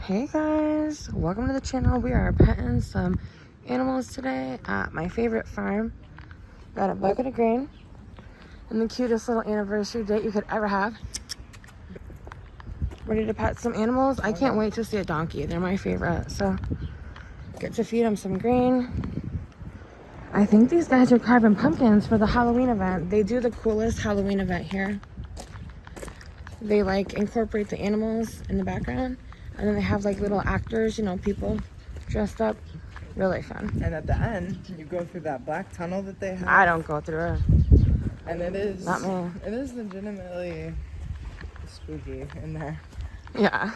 Hey guys, welcome to the channel. We are petting some animals today at my favorite farm. Got a bucket of grain and the cutest little anniversary date you could ever have. Ready to pet some animals. I can't wait to see a donkey. They're my favorite. So get to feed them some grain. I think these guys are carving pumpkins for the Halloween event. They do the coolest Halloween event here. They like incorporate the animals in the background. And then they have like little actors, you know, people dressed up. Really fun. And at the end, you go through that black tunnel that they have. I don't go through it. And it is... Not me. It is legitimately spooky in there. Yeah.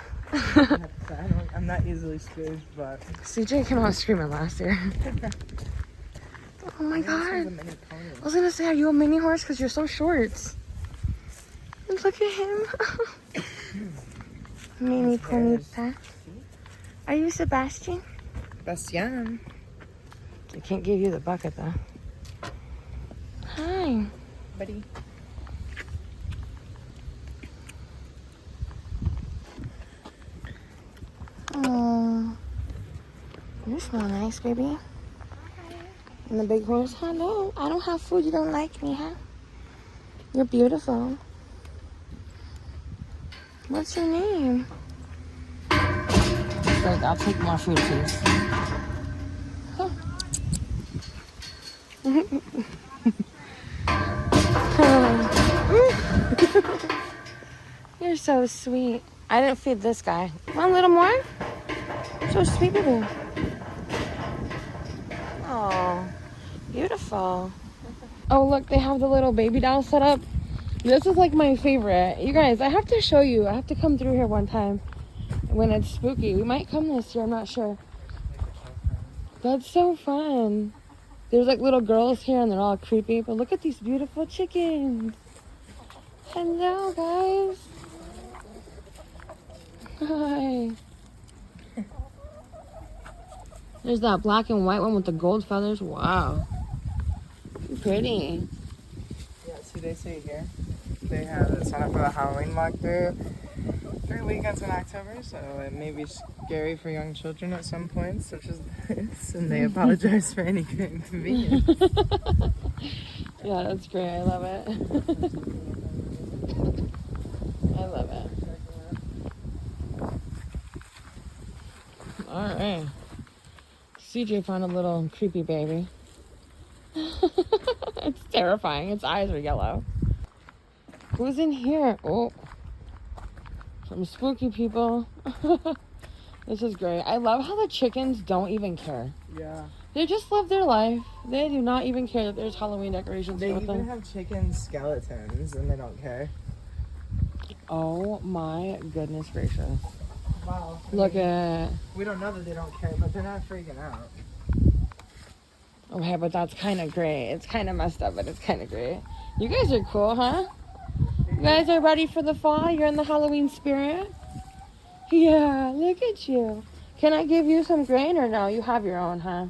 I'm not easily spooked, but... CJ came out screaming last year. Oh my god. I was gonna say, are you a mini horse? Because you're so short. And look at him. Mini ponita. Are you Sebastian? Sebastian. I can't give you the bucket though. Hi. Buddy. Oh. You smell nice, baby. And the big horse, hello. I don't have food. You don't like me, huh? You're beautiful. What's your name? Like, I'll take more food, please. Huh. You're so sweet. I didn't feed this guy. One little more? So sweet, baby. Oh, beautiful. Oh, look, they have the little baby doll set up. This is like my favorite. You guys, I have to show you. I have to come through here one time when it's spooky. We might come this year, I'm not sure. That's so fun. There's like little girls here and they're all creepy, but look at these beautiful chickens. Hello, guys. Hi. There's that black and white one with the gold feathers. Wow. Pretty. Yeah, see, they say here they have it set up for the Halloween walkthrough 3 weekends in October, so it may be scary for young children at some points, such as this, and they apologize for any inconvenience. Yeah, that's great. I love it. I love it. All right. CJ found a little creepy baby. It's terrifying. Its eyes are yellow. Who's in here? Oh, some spooky people. This is great. I love how the chickens don't even care. Yeah. They just live their life. They do not even care that there's Halloween decorations. They with even them. have chicken skeletons, and they don't care. Oh my goodness gracious. Wow. Look at... We don't know that they don't care, but they're not freaking out. Okay, but that's kind of great. It's kind of messed up, but it's kind of great. You guys are cool, huh? You guys are ready for the fall? You're in the Halloween spirit? Yeah, look at you. Can I give you some grain or no? You have your own, huh?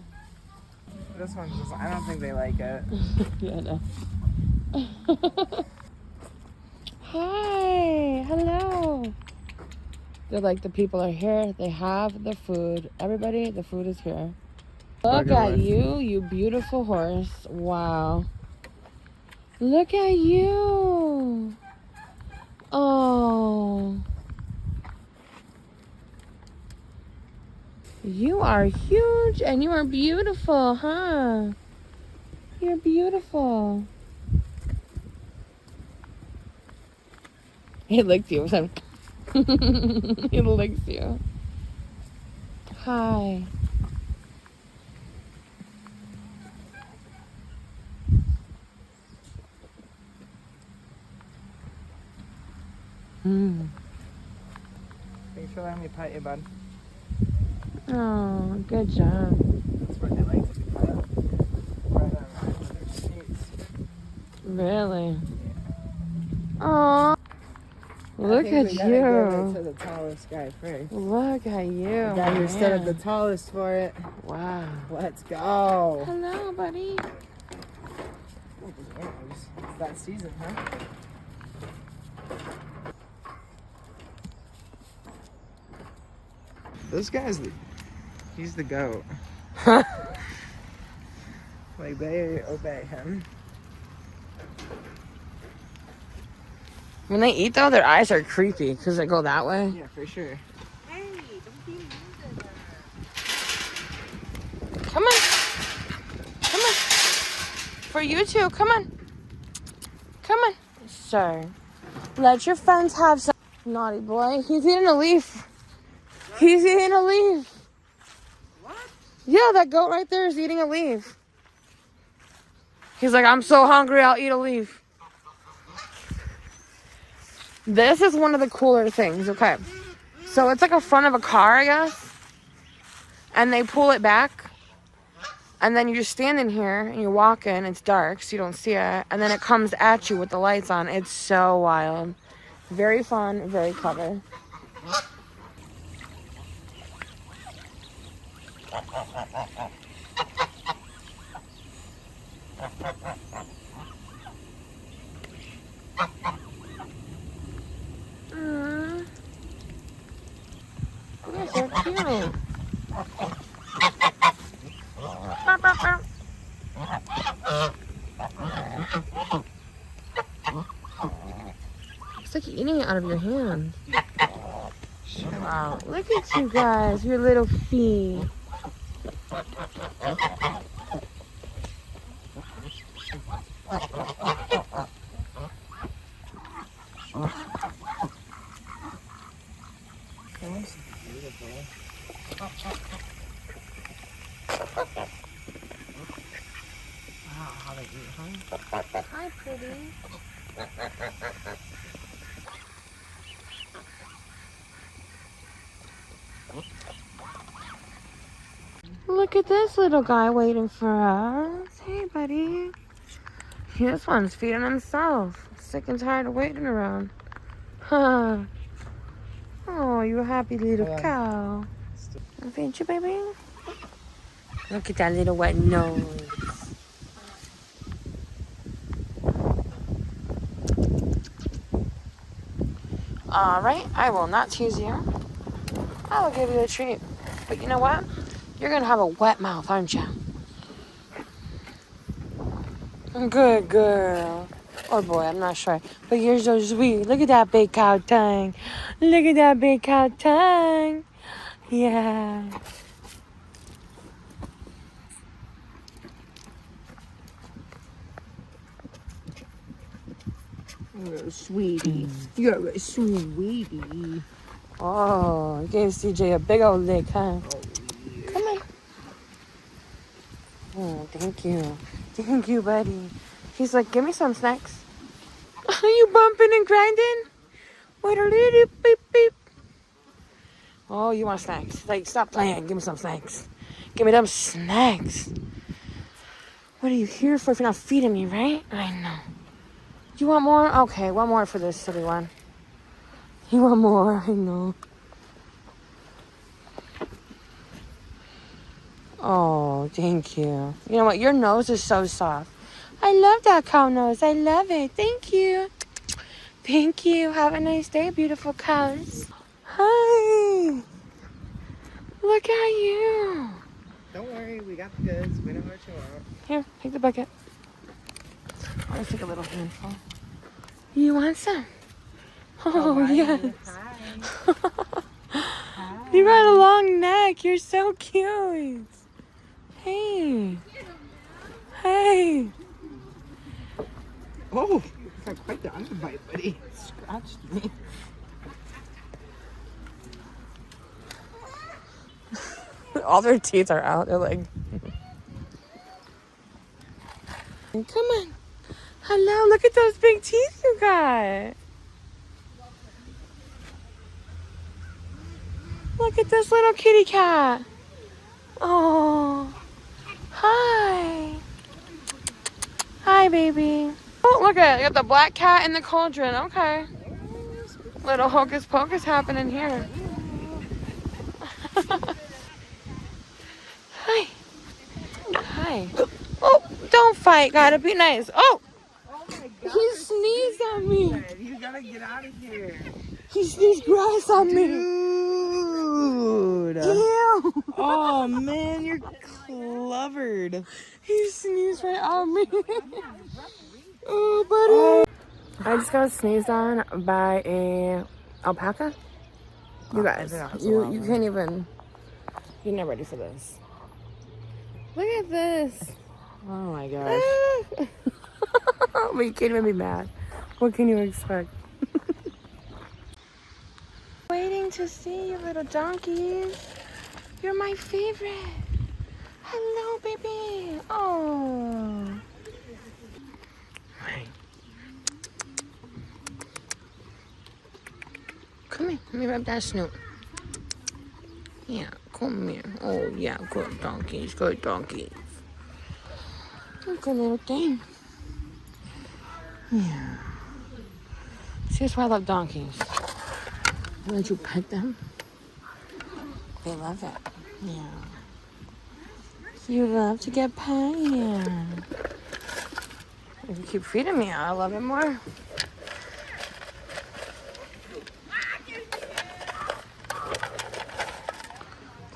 This one's just, I don't think they like it. Yeah, no. Hi, hello. They're like, the people are here. They have the food. Everybody, the food is here. Look at you, you beautiful horse. Wow. Look at you. Oh. You are huge and you are beautiful, huh? You're beautiful. He licked you. He licks you. Hi. Thanks for letting me pet you, bud. Oh, good job. That's where they like to be pet. Right on their seats. Really? Aw. Look at we gotta give it you. to the tallest guy first. Look at you. The guy who stood at man. the tallest for it. Wow. Let's go. Hello, buddy. Oh, those antlers. It's that season, huh? This guy's he's the goat. Like, they obey him. When they eat, though, their eyes are creepy because they go that way. Yeah, for sure. Hey, don't be mean to them. Come on. Come on. For you too. Come on. Come on. Sir. Let your friends have some. Naughty boy. He's eating a leaf. He's eating a leaf. What? Yeah, that goat right there is eating a leaf. He's like, I'm so hungry, I'll eat a leaf. This is one of the cooler things, okay. So it's like a front of a car, I guess. And they pull it back. And then you're just standing here and you're walking. It's dark, so you don't see it. And then it comes at you with the lights on. It's so wild. Very fun, very clever. You're so cute. It's like eating it out of your hand. Wow, look at you guys, your little feet. That's beautiful. Wow, how they eat, huh? Hi, pretty. Look at this little guy waiting for us. Hey, buddy. This one's feeding himself. Sick and tired of waiting around. Huh. Oh, you happy little cow. I'll feed you, baby. Look at that little wet nose. Alright, I will not tease you. I will give you a treat. But you know what? You're gonna have a wet mouth, aren't you? Good girl. Or boy, I'm not sure. But you're so sweet. Look at that big cow tongue. Look at that big cow tongue. Yeah. You're a sweetie. You're a sweetie. Oh, you gave CJ a big old lick, huh? Come on. Oh, thank you. Thank you, buddy. He's like, give me some snacks. Are you bumping and grinding? What a little beep beep. Oh, you want snacks? Like, stop playing. Give me some snacks. Give me them snacks. What are you here for if you're not feeding me, right? I know. You want more? Okay, one more for this silly one. You want more? I know. Oh, thank you. You know what? Your nose is so soft. I love that cow nose. I love it. Thank you. Thank you. Have a nice day, beautiful cows. Hi. Look at you. Don't worry, we got the goods. We know what you want. Here, take the bucket. I'll just take a little handful. You want some? Oh, yes. Hi. Hi. You got a long neck. You're so cute. Hey. Hey. Oh, you got quite the underbite, buddy. It scratched me. All their teeth are out. They're like... Come on. Hello, look at those big teeth you got. Look at this little kitty cat. Oh. Hi. Hi, baby. Oh, look at it. You got the black cat in the cauldron. Okay. Little hocus pocus happening here. Hi. Hi. Oh, don't fight. Gotta be nice. Oh. Oh my god. He sneezed on me. You gotta get out of here. He sneezed grass on me. Dude. He Oh man, you're clevered. He sneezed right on me. Oh, buddy. I just got sneezed on by a alpaca. You guys, you can't even. You're not ready for this. Look at this. Oh my gosh. But you can't even be mad. What can you expect? Waiting to see you, little donkeys. You're my favorite. Hello, baby. Oh. Hi. Come here. Let me rub that snoot. Yeah, come here. Oh, yeah, good donkeys. Good donkeys. Good little thing. Yeah. See, that's why I love donkeys. When you pet them, they love it. Yeah. You love to get pet, yeah. If you keep feeding me, I'll love it more.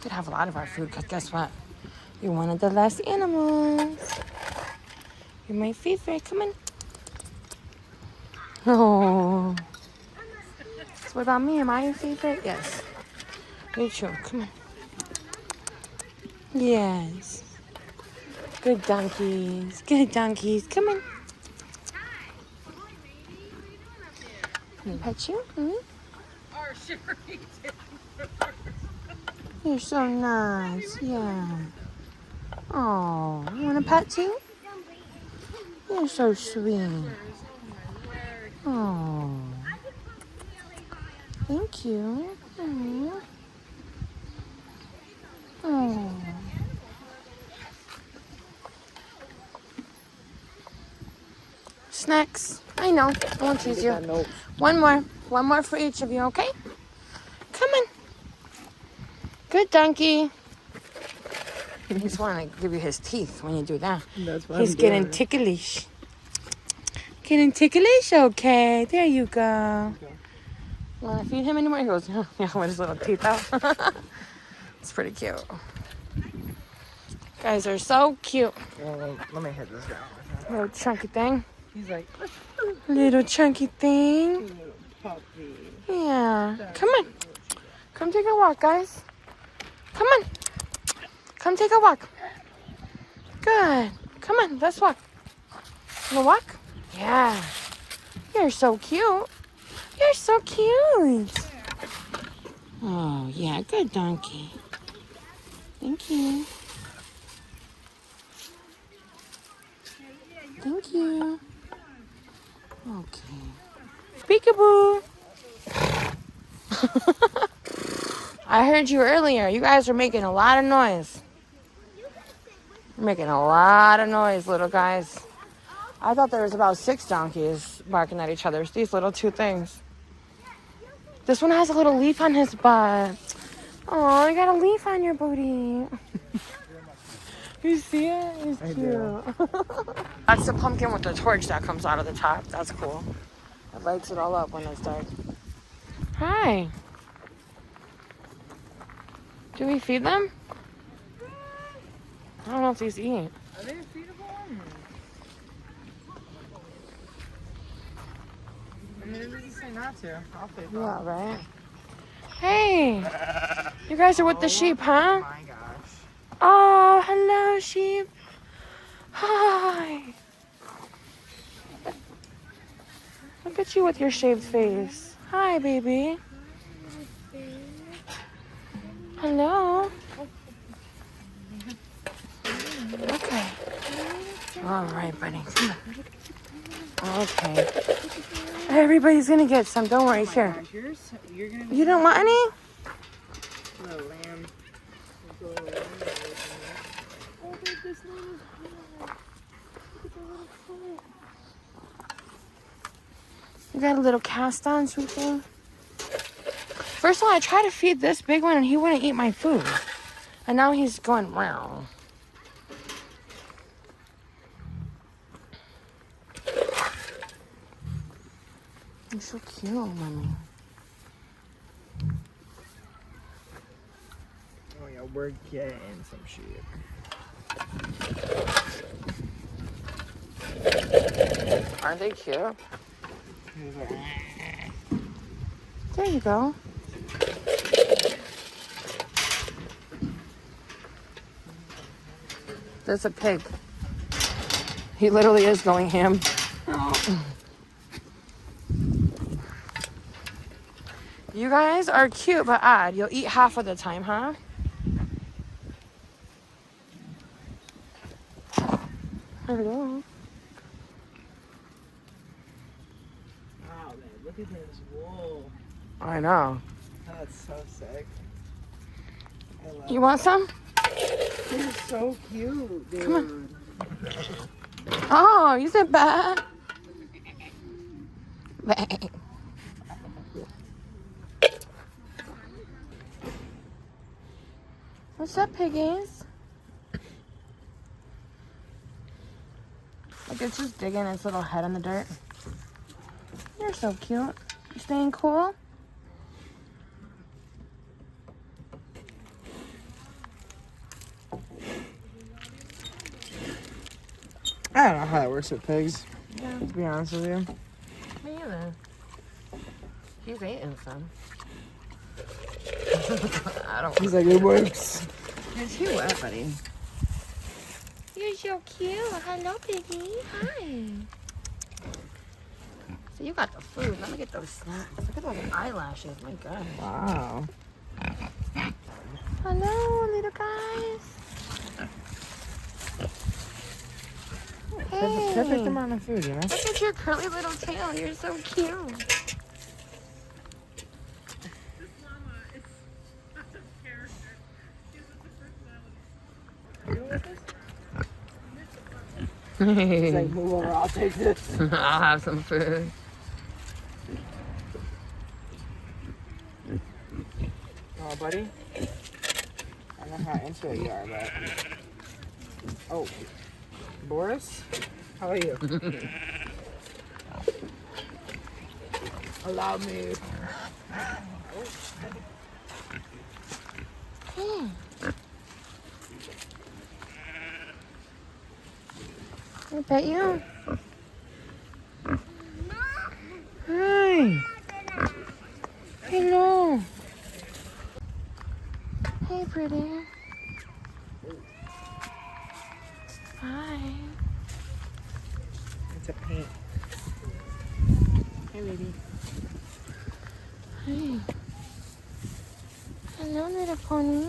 Could have a lot of our food, because guess what? You're one of the last animals. You're my favorite. Come on. Oh. So what about me? Am I your favorite? Yes. Very true. Come on. Yes. Good donkeys. Good donkeys. Come on. Can I pet you? You're so nice. Yeah. Oh, you want a pet too? You're so sweet. Oh. Thank you. Aww. Oh. Snacks. I know. I won't tease you. One more. One more for each of you, okay? Come on. Good donkey. He just want to give you his teeth when you do that. That's what He's getting ticklish. Getting ticklish? Okay. There you go. Want to feed him anymore? He goes, yeah, with his little teeth out. It's pretty cute. Guys are so cute. Well, let me hit this guy. Little chunky thing. He's like, Little chunky thing. little puppy. Yeah. Come on. Come take a walk, guys. Come on. Come take a walk. Good. Come on, let's walk. You wanna walk? Yeah. You're so cute. You're so cute. Oh, yeah. Good donkey. Thank you. Thank you. Okay. Peekaboo. I heard you earlier. You guys are making a lot of noise. You're making a lot of noise, little guys. I thought there was about 6 donkeys barking at each other. It's these little 2 things. This one has a little leaf on his butt. Oh, you got a leaf on your booty. You see it? It's cute. That's the pumpkin with the torch that comes out of the top. That's cool. It lights it all up when it's dark. Hi. Do we feed them? I don't know if these eat. Are they feedable? I mean, it doesn't say not to. I'll feed them. Yeah, right? Hey! You guys are with the sheep, huh? Oh my gosh. Oh, hello, sheep. Hi. Look at you with your shaved face. Hi, baby. Hello. Okay. All right, buddy. Come on. Okay. Everybody's gonna get some. Don't worry. Here. You're gonna You don't want any? little lamb. You got a little cast on, sweet thing. First of all, I tried to feed this big one and he wouldn't eat my food. And now he's going round. You're so cute, mommy. Oh yeah, we're getting some shit. Aren't they cute? He's like, There you go. There's a pig. He literally is going ham. You guys are cute but odd. You'll eat half of the time, huh? Hello. wow, man, look at his wool. I know. That's so sick. I love You want some? He's so cute, dude. Come on. Oh, you said bad. Bang. What's up, piggies? Like it's just digging its little head in the dirt. You're so cute. You staying cool? I don't know how that works with pigs, Yeah, to be honest with you. me either. He's eating some. I don't. He's like, it works. It's too wet, buddy. You're so cute. Hello, piggy. Hi. So you got the food. Let me get those snacks. Look at those eyelashes. My God. Wow. Hello, little guys. Hey. Perfect amount of food, you know? Look at your curly little tail. You're so cute. He's like, move over, I'll take this. I'll have some food. Oh, buddy. I don't know how into it you are, but... Oh. Boris? How are you? Allow me. Hey. I bet you. Hi. Hello. Hey, pretty. Hi. It's a paint. Hey, baby. Hey. Hello, little pony.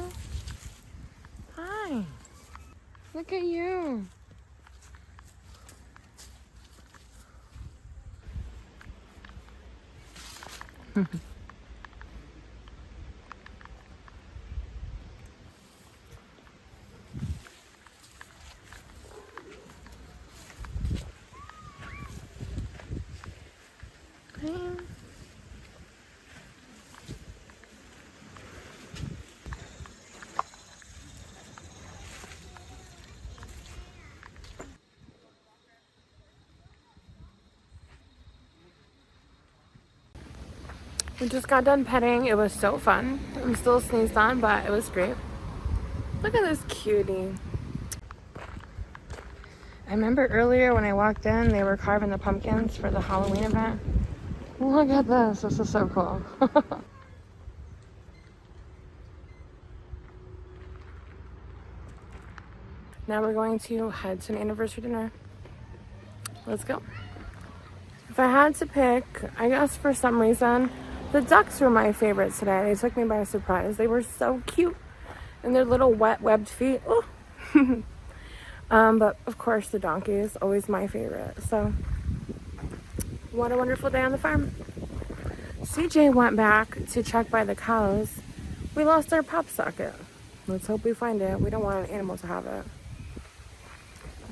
Hi. Look at you. Hey. We just got done petting. It was so fun. I'm still sneezed on, but it was great. Look at this cutie. I remember earlier when I walked in, they were carving the pumpkins for the Halloween event. Look at this. This is so cool. Now we're going to head to an anniversary dinner. Let's go. If I had to pick, I guess for some reason, the ducks were my favorite today. They took me by surprise. They were so cute. And their little wet webbed feet. Oh. But of course the donkey is always my favorite. So what a wonderful day on the farm. CJ went back to check by the cows. We lost our pop socket. Let's hope we find it. We don't want an animal to have it.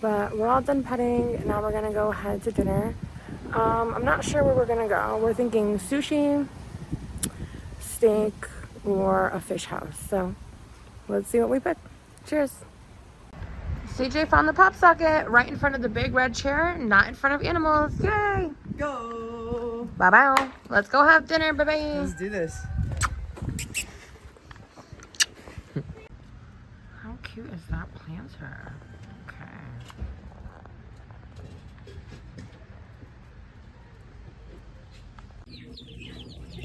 But we're all done petting. Now we're gonna go head to dinner. I'm not sure where we're gonna go. We're thinking sushi, steak, or a fish house. So let's see what we pick. Cheers. CJ found the pop socket right in front of the big red chair, not in front of animals. Yay! Go! Bye-bye. Let's go have dinner. Bye-bye. Let's do this. that planter. Okay.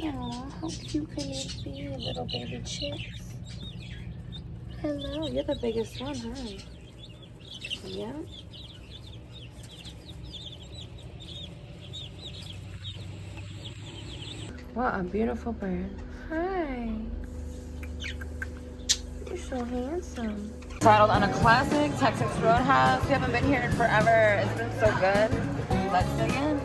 Aw, how cute can you be, little baby chicks? Hello, you're the biggest one, huh? Yeah. What a beautiful bird. Hi. You're so handsome. Settled on a classic Texas Roadhouse. We haven't been here in forever. It's been so good. Let's dig in.